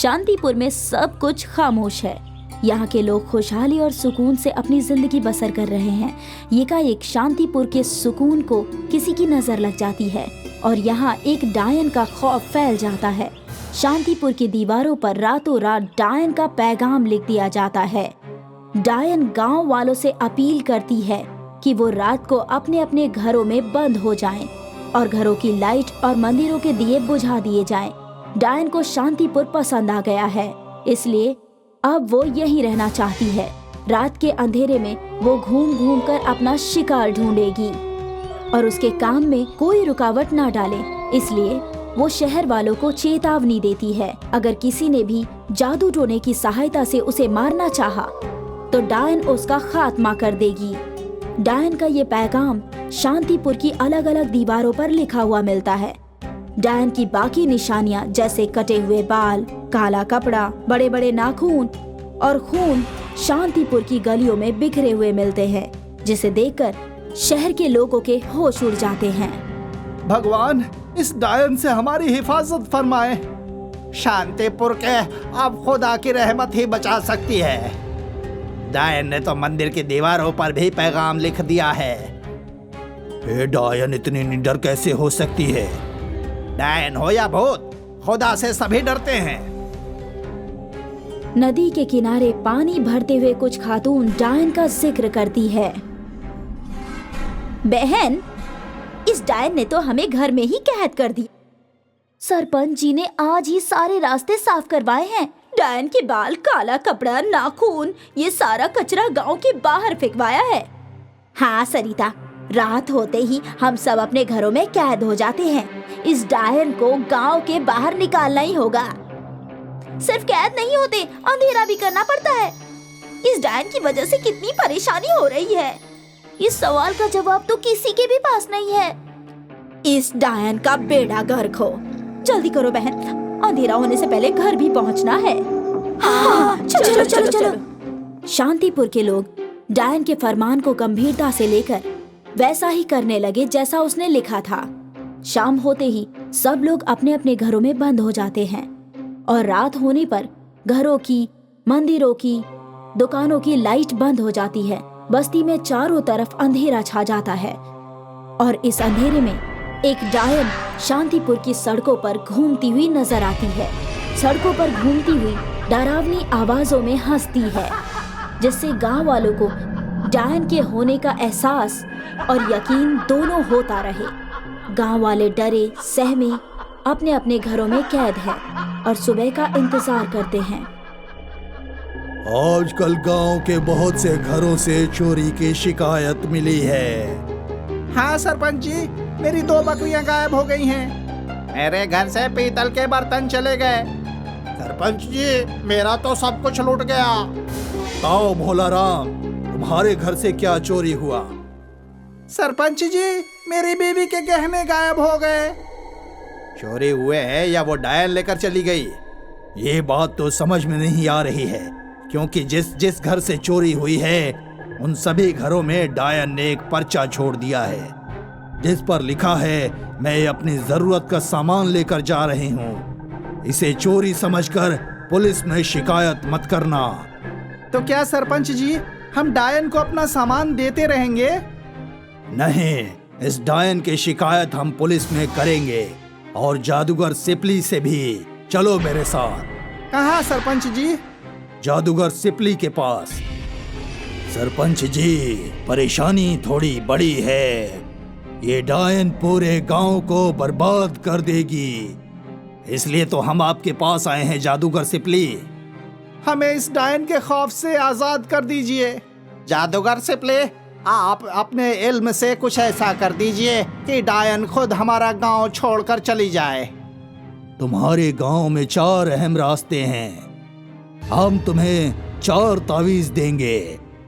शांतिपुर में सब कुछ खामोश है। यहाँ के लोग खुशहाली और सुकून से अपनी जिंदगी बसर कर रहे हैं। एकाएक शांतिपुर के सुकून को किसी की नजर लग जाती है और यहाँ एक डायन का खौफ फैल जाता है। शांतिपुर की दीवारों पर रातों रात डायन का पैगाम लिख दिया जाता है। डायन गांव वालों से अपील करती है कि वो रात को अपने अपने घरों में बंद हो जाएं और घरों की लाइट और मंदिरों के दिए बुझा दिए जाएं। डायन को शांतिपुर पसंद आ गया है, इसलिए अब वो यहीं रहना चाहती है। रात के अंधेरे में वो घूम घूम कर अपना शिकार ढूंढेगी और उसके काम में कोई रुकावट ना डाले, इसलिए वो शहर वालों को चेतावनी देती है। अगर किसी ने भी जादू टोने की सहायता से उसे मारना चाहा, तो डायन उसका खात्मा कर देगी। डायन का ये पैगाम शांतिपुर की अलग अलग दीवारों पर लिखा हुआ मिलता है। डायन की बाकी निशानियां जैसे कटे हुए बाल, काला कपड़ा, बड़े बड़े नाखून और खून शांतिपुर की गलियों में बिखरे हुए मिलते हैं, जिसे देखकर शहर के लोगों के होश उड़ जाते हैं। भगवान, इस डायन से हमारी हिफाजत फरमाए। शांतिपुर के अब खुदा की रहमत ही बचा सकती है। डायन ने तो मंदिर की दीवारों पर भी पैगाम लिख दिया है। ये डायन इतनी निडर कैसे हो सकती है? डायन हो या भूत, खुदा से सभी डरते हैं। नदी के किनारे पानी भरते हुए कुछ खातून डायन का जिक्र करती है। बहन, इस डायन ने तो हमें घर में ही कैद कर दिया। सरपंच जी ने आज ही सारे रास्ते साफ करवाए हैं। डायन के बाल, काला कपड़ा, नाखून, ये सारा कचरा गांव के बाहर फेंकवाया है। हाँ सरिता, रात होते ही हम सब अपने घरों में कैद हो जाते हैं। इस डायन को गांव के बाहर निकालना ही होगा। सिर्फ कैद नहीं होते, अंधेरा भी करना पड़ता है। इस डायन की वजह से कितनी परेशानी हो रही है, इस सवाल का जवाब तो किसी के भी पास नहीं है। इस डायन का बेड़ा गर्क हो। जल्दी करो बहन, अंधेरा होने से पहले घर भी पहुंचना है। हाँ, चलो चलो चलो। शांतिपुर के लोग डायन के फरमान को गंभीरता से लेकर वैसा ही करने लगे जैसा उसने लिखा था। शाम होते ही सब लोग अपने अपने घरों में बंद हो जाते हैं और रात होने पर घरों की, मंदिरों की, दुकानों की लाइट बंद हो जाती है। बस्ती में चारों तरफ अंधेरा छा जाता है और इस अंधेरे में एक डायन शांतिपुर की सड़कों पर घूमती हुई नजर आती है। सड़कों पर घूमती हुई डरावनी आवाजों में हंसती है, जिससे गांव वालों को डायन के होने का एहसास और यकीन दोनों होता रहे। गांव वाले डरे सहमे अपने अपने घरों में कैद हैं और सुबह का इंतजार करते हैं। आजकल गांव के बहुत से घरों से चोरी की शिकायत मिली है। हाँ सरपंच जी, मेरी 2 बकरियां गायब हो गई हैं। मेरे घर से पीतल के बर्तन चले गए। सरपंच जी, मेरा तो सब कुछ लूट गया। आओ भोला राम, तुम्हारे घर से क्या चोरी हुआ? सरपंच जी, मेरी बीवी के गहने गायब हो गए। चोरी हुए हैं या वो डायन लेकर चली गई? ये बात तो समझ में नहीं आ रही है, क्योंकि जिस जिस घर से चोरी हुई है उन सभी घरों में डायन ने एक पर्चा छोड़ दिया है, जिस पर लिखा है, मैं अपनी जरूरत का सामान लेकर जा रही हूँ। इसे चोरी समझकर पुलिस में शिकायत मत करना। तो क्या सरपंच जी, हम डायन को अपना सामान देते रहेंगे? नहीं, इस डायन की शिकायत हम पुलिस में करेंगे और जादूगर सिपली से भी। चलो मेरे साथ। कहाँ सरपंच जी? जादूगर सिपली के पास। सरपंच जी, परेशानी थोड़ी बड़ी है। ये डायन पूरे गांव को बर्बाद कर देगी, इसलिए तो हम आपके पास आए हैं जादूगर सिपली। हमें इस डायन के खौफ से आजाद कर दीजिए। जादूगर सिपली, आप अपने इल्म से कुछ ऐसा कर दीजिए कि डायन खुद हमारा गांव छोड़कर चली जाए। तुम्हारे गांव में 4 अहम रास्ते हैं। हम तुम्हें 4 तावीज देंगे।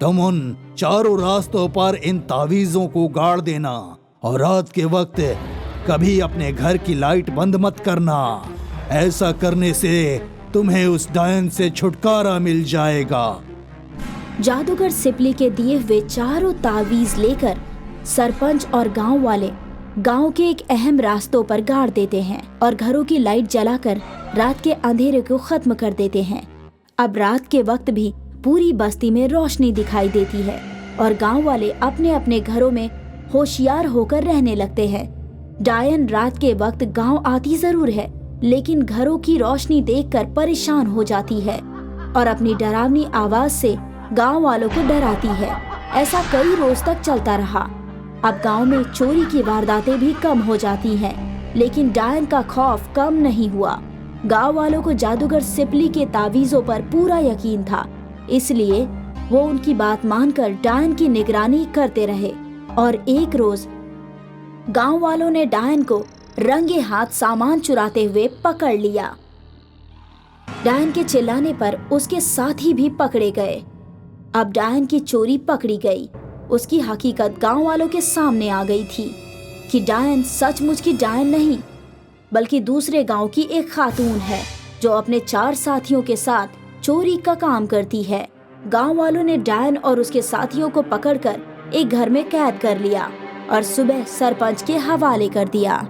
तुम उन चारों रास्तों पर इन तावीजों को गाड़ देना और रात के वक्त कभी अपने घर की लाइट बंद मत करना। ऐसा करने से तुम्हें उस डायन से छुटकारा मिल जाएगा। जादूगर सिपली के दिए हुए चारों तावीज लेकर सरपंच और गांव वाले गांव के एक अहम रास्तों पर गाड़ देते हैं और घरों की लाइट जलाकर रात के अंधेरे को खत्म कर देते हैं। अब रात के वक्त भी पूरी बस्ती में रोशनी दिखाई देती है और गांव वाले अपने अपने घरों में होशियार होकर रहने लगते हैं। डायन रात के वक्त गांव आती जरूर है, लेकिन घरों की रोशनी देखकर परेशान हो जाती है और अपनी डरावनी आवाज से गांव वालों को डराती है। ऐसा कई रोज तक चलता रहा। अब गांव में चोरी की वारदातें भी कम हो जाती हैं, लेकिन डायन का खौफ कम नहीं हुआ। गांव वालों को जादूगर सिपली के तावीजों पर पूरा यकीन था, इसलिए वो उनकी बात मानकर डायन की निगरानी करते रहे। और एक रोज गांव वालों ने डायन को रंगे हाथ सामान चुराते हुए पकड़ लिया। डायन के चिल्लाने पर उसके साथी भी पकड़े गए। अब डायन की चोरी पकड़ी गई। उसकी हकीकत गांव वालों के सामने आ गई थी कि डायन सचमुच की डायन नहीं, बल्कि दूसरे गांव की एक खातून है जो अपने 4 साथियों के साथ चोरी का काम करती है। गांव वालों ने डायन और उसके साथियों को पकड़कर एक घर में कैद कर लिया और सुबह सरपंच के हवाले कर दिया।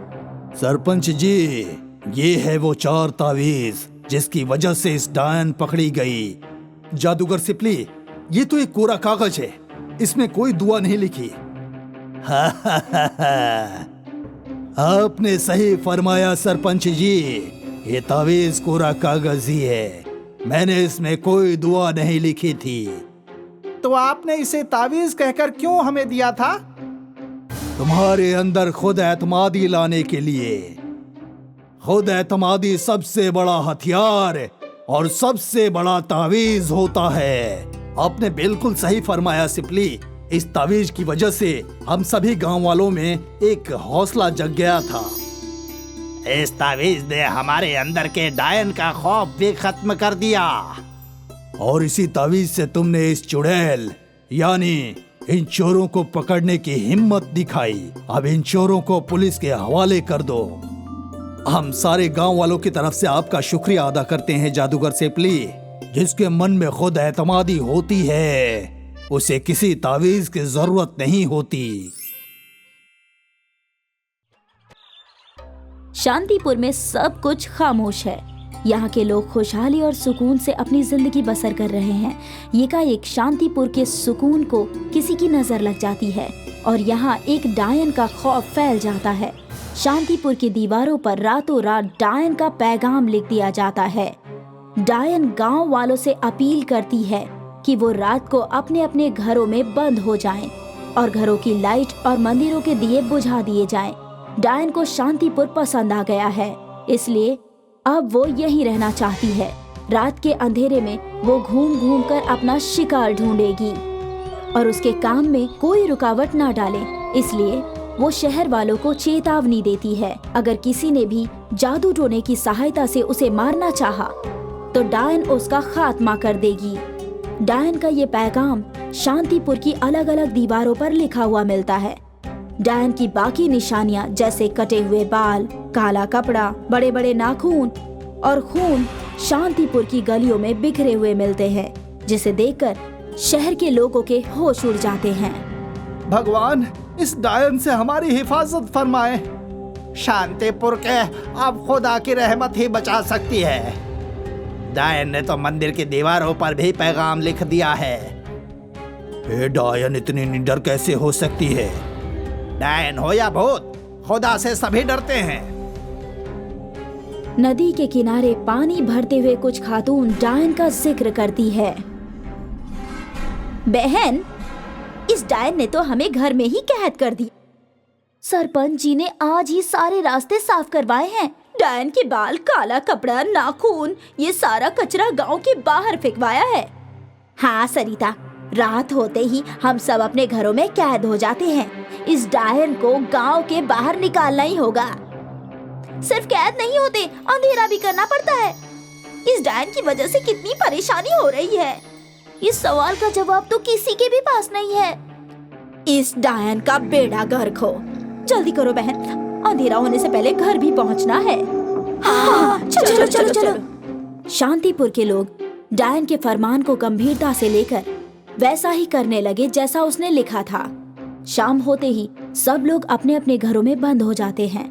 सरपंच जी, ये है वो 4 तावीज जिसकी वजह से इस डायन पकड़ी गई। जादूगर सिपली, ये तो एक कोरा कागज है, इसमें कोई दुआ नहीं लिखी। आपने सही फरमाया सरपंच जी, ये तावीज कोरा कागज ही है, मैंने इसमें कोई दुआ नहीं लिखी थी। तो आपने इसे तावीज कहकर क्यों हमें दिया था? तुम्हारे अंदर खुद एतमादी लाने के लिए। खुद एतमादी सबसे बड़ा हथियार और सबसे बड़ा तावीज होता है। आपने बिल्कुल सही फरमाया सिपली, इस तावीज की वजह से हम सभी गांव वालों में एक हौसला जग गया था। इस तावीज ने हमारे अंदर के डायन का खौफ भी खत्म कर दिया। और इसी तावीज से तुमने इस चुड़ैल यानी इन चोरों को पकड़ने की हिम्मत दिखाई। अब इन चोरों को पुलिस के हवाले कर दो। हम सारे गांव वालों की तरफ से आपका शुक्रिया अदा करते हैं जादूगर सिपली। जिसके मन में खुद एतमादी होती है उसे किसी तावीज की जरूरत नहीं होती। शांतिपुर में सब कुछ खामोश है। यहाँ के लोग खुशहाली और सुकून से अपनी जिंदगी बसर कर रहे हैं। एकाएक शांतिपुर के सुकून को किसी की नजर लग जाती है और यहाँ एक डायन का खौफ फैल जाता है। शांतिपुर की दीवारों पर रातों रात डायन का पैगाम लिख दिया जाता है। डायन गांव वालों से अपील करती है कि वो रात को अपने अपने घरों में बंद हो जाएं और घरों की लाइट और मंदिरों के दिए बुझा दिए जाएं। डायन को शांतिपुर पसंद आ गया है, इसलिए अब वो यहीं रहना चाहती है। रात के अंधेरे में वो घूम घूम कर अपना शिकार ढूंढेगी और उसके काम में कोई रुकावट ना डाले, इसलिए वो शहर वालों को चेतावनी देती है। अगर किसी ने भी जादू टोने की सहायता से उसे मारना चाहा, तो डायन उसका खात्मा कर देगी। डायन का ये पैगाम शांतिपुर की अलग अलग दीवारों पर लिखा हुआ मिलता है। डायन की बाकी निशानियां जैसे कटे हुए बाल, काला कपड़ा, बड़े बड़े नाखून और खून शांतिपुर की गलियों में बिखरे हुए मिलते हैं, जिसे देखकर शहर के लोगों के होश उड़ जाते हैं। भगवान, इस डायन से हमारी हिफाजत फरमाए। शांतिपुर के अब खुदा की रहमत ही बचा सकती है। डायन ने तो मंदिर की दीवारों पर भी पैगाम लिख दिया है। ये डायन इतनी निडर कैसे हो सकती है? डायन हो या भूत, खुदा से सभी डरते हैं। नदी के किनारे पानी भरते हुए कुछ खातून डायन का जिक्र करती है। बहन, इस डायन ने तो हमें घर में ही कैद कर दिया। सरपंच जी ने आज ही सारे रास्ते साफ करवाए हैं। डायन के बाल, काला कपड़ा, नाखून, ये सारा कचरा गांव के बाहर फेंकवाया है। हाँ सरिता, रात होते ही हम सब अपने घरों में कैद हो जाते हैं। इस डायन को गांव के बाहर निकालना ही होगा। सिर्फ कैद नहीं होते, अंधेरा भी करना पड़ता है। इस डायन की वजह से कितनी परेशानी हो रही है, इस सवाल का जवाब तो किसी के भी पास नहीं है। इस डायन का बेड़ा गर्क हो। जल्दी करो बहन, अंधेरा होने से पहले घर भी पहुंचना है। हाँ, चलो चलो चलो। शांतिपुर के लोग डायन के फरमान को गंभीरता से लेकर वैसा ही करने लगे जैसा उसने लिखा था। शाम होते ही सब लोग अपने अपने घरों में बंद हो जाते हैं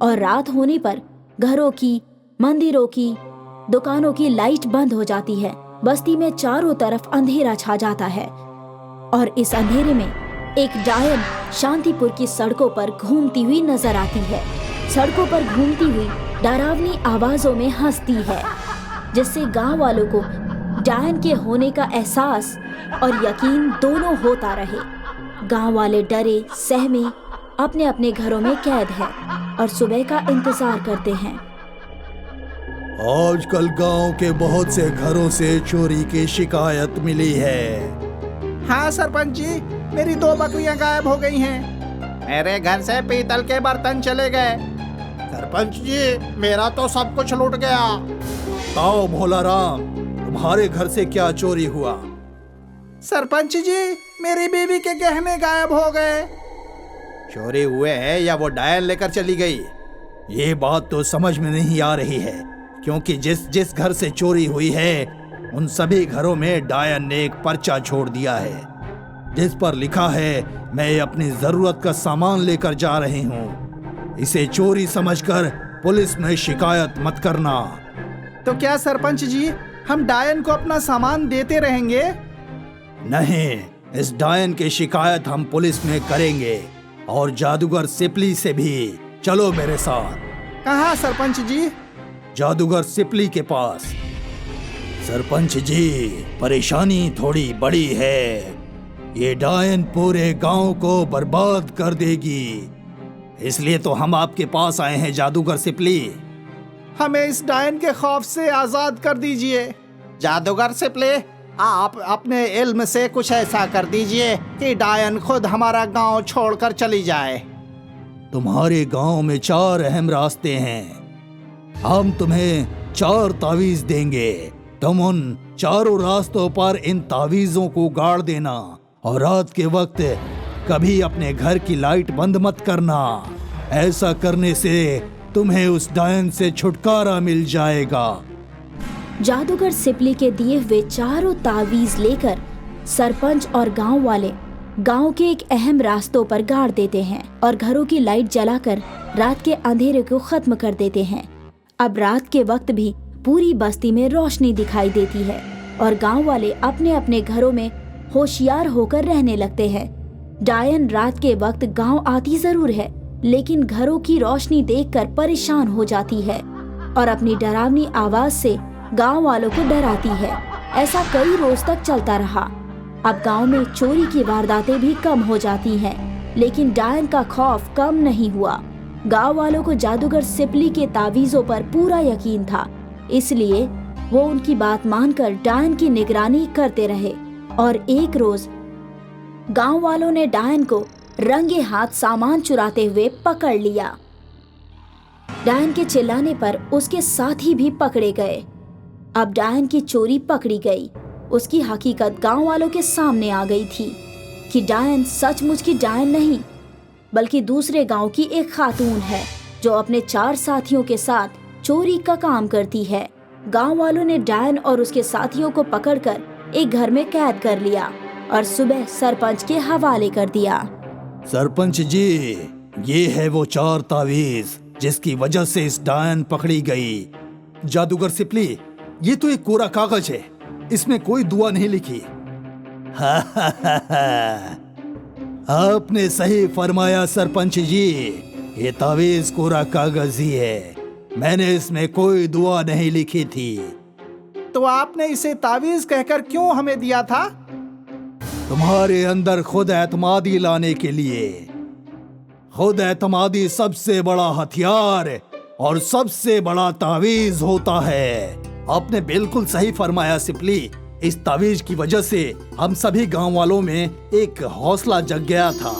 और रात होने पर घरों की, मंदिरों की, दुकानों की लाइट बंद हो जाती है। बस्ती में चारों तरफ अंधेरा छा जाता है और इस अंधेरे में एक डायन शांतिपुर की सड़कों पर घूमती हुई नजर आती है। सड़कों पर घूमती हुई डरावनी आवाजों में हंसती है, जिससे गांव वालों को डायन के होने का एहसास और यकीन दोनों होता रहे। गांव वाले डरे सहमे अपने अपने घरों में कैद हैं और सुबह का इंतजार करते हैं। आजकल गांव के बहुत से घरों से चोरी की शिकायत मिली है। हाँ सरपंच जी, मेरी 2 बकरियां गायब हो गई हैं। मेरे घर से पीतल के बर्तन चले गए। सरपंच जी, मेरा तो सब कुछ लूट गया। आओ भोला राम, तुम्हारे घर से क्या चोरी हुआ? सरपंच जी, मेरी बीवी के गहने गायब हो गए। चोरी हुए हैं या वो डायन लेकर चली गई? ये बात तो समझ में नहीं आ रही है, क्योंकि जिस जिस घर से चोरी हुई है उन सभी घरों में डायन ने एक पर्चा छोड़ दिया है, जिस पर लिखा है मैं अपनी जरूरत का सामान लेकर जा रही हूँ। इसे चोरी समझकर पुलिस में शिकायत मत करना। तो क्या सरपंच जी, हम डायन को अपना सामान देते रहेंगे? नहीं, इस डायन की शिकायत हम पुलिस में करेंगे और जादूगर सिपली से भी। चलो मेरे साथ। कहाँ सरपंच जी? जादूगर सिपली के पास। सरपंच जी, परेशानी थोड़ी बड़ी है। ये डायन पूरे गांव को बर्बाद कर देगी, इसलिए तो हम आपके पास आए हैं जादूगर सिपली। हमें इस डायन के खौफ से आजाद कर दीजिए। जादूगर सिपली, आप अपने इल्म से कुछ ऐसा कर दीजिए कि डायन खुद हमारा गांव छोड़कर चली जाए। तुम्हारे गांव में 4 अहम रास्ते हैं। हम तुम्हें 4 तावीज देंगे। तुम उन चारों रास्तों पर इन तावीजों को गाड़ देना और रात के वक्त कभी अपने घर की लाइट बंद मत करना। ऐसा करने से तुम्हें उस डायन से छुटकारा मिल जाएगा। जादूगर सिपली के दिए हुए चारों तावीज लेकर सरपंच और गांव वाले गांव के एक अहम रास्तों पर गाड़ देते हैं और घरों की लाइट जलाकर रात के अंधेरे को खत्म कर देते हैं। अब रात के वक्त भी पूरी बस्ती में रोशनी दिखाई देती है और गांव वाले अपने अपने घरों में होशियार होकर रहने लगते हैं। डायन रात के वक्त गांव आती जरूर है, लेकिन घरों की रोशनी देखकर परेशान हो जाती है और अपनी डरावनी आवाज से गांव वालों को डराती है। ऐसा कई रोज तक चलता रहा। अब गांव में चोरी की वारदातें भी कम हो जाती हैं, लेकिन डायन का खौफ कम नहीं हुआ। गांव वालों को जादूगर सिपली के तावीजों पर पूरा यकीन था, इसलिए वो उनकी बात मानकर डायन की निगरानी करते रहे। और एक रोज गांव वालों ने डायन को रंगे हाथ सामान चुराते हुए पकड़ लिया। डायन के चिल्लाने पर उसके साथी भी पकड़े गए। अब डायन की चोरी पकड़ी गई। उसकी हकीकत गांव वालों के सामने आ गई थी कि डायन सचमुच की डायन नहीं, बल्कि दूसरे गांव की एक खातून है जो अपने 4 साथियों के साथ चोरी का काम करती है। गांव वालों ने डायन और उसके साथियों को पकड़कर एक घर में कैद कर लिया और सुबह सरपंच के हवाले कर दिया। सरपंच जी, ये है वो 4 तावीज जिसकी वजह से इस डायन पकड़ी गई। जादूगर सिपली, ये तो एक कोरा कागज है, इसमें कोई दुआ नहीं लिखी। आपने सही फरमाया सरपंच जी, ये तावीज कोरा कागज ही है। मैंने इसमें कोई दुआ नहीं लिखी थी। तो आपने इसे तावीज कहकर क्यों हमें दिया था? तुम्हारे अंदर खुद एतमादी लाने के लिए। खुद एतमादी सबसे बड़ा हथियार और सबसे बड़ा तावीज होता है। आपने बिल्कुल सही फरमाया सिपली। इस तावीज की वजह से हम सभी गांव वालों में एक हौसला जग गया था।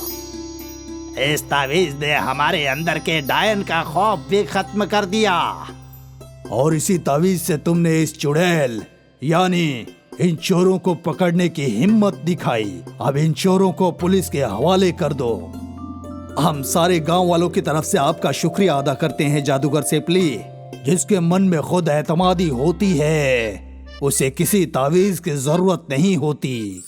इस तावीज ने हमारे अंदर के डायन का खौफ भी खत्म कर दिया। और इसी तावीज से तुमने इस चुड़ैल यानी इन चोरों को पकड़ने की हिम्मत दिखाई। अब इन चोरों को पुलिस के हवाले कर दो। हम सारे गांव वालों की तरफ से आपका शुक्रिया अदा करते हैं जादूगर सिपली। जिसके मन में खुद एतमादी होती है उसे किसी तावीज की जरूरत नहीं होती।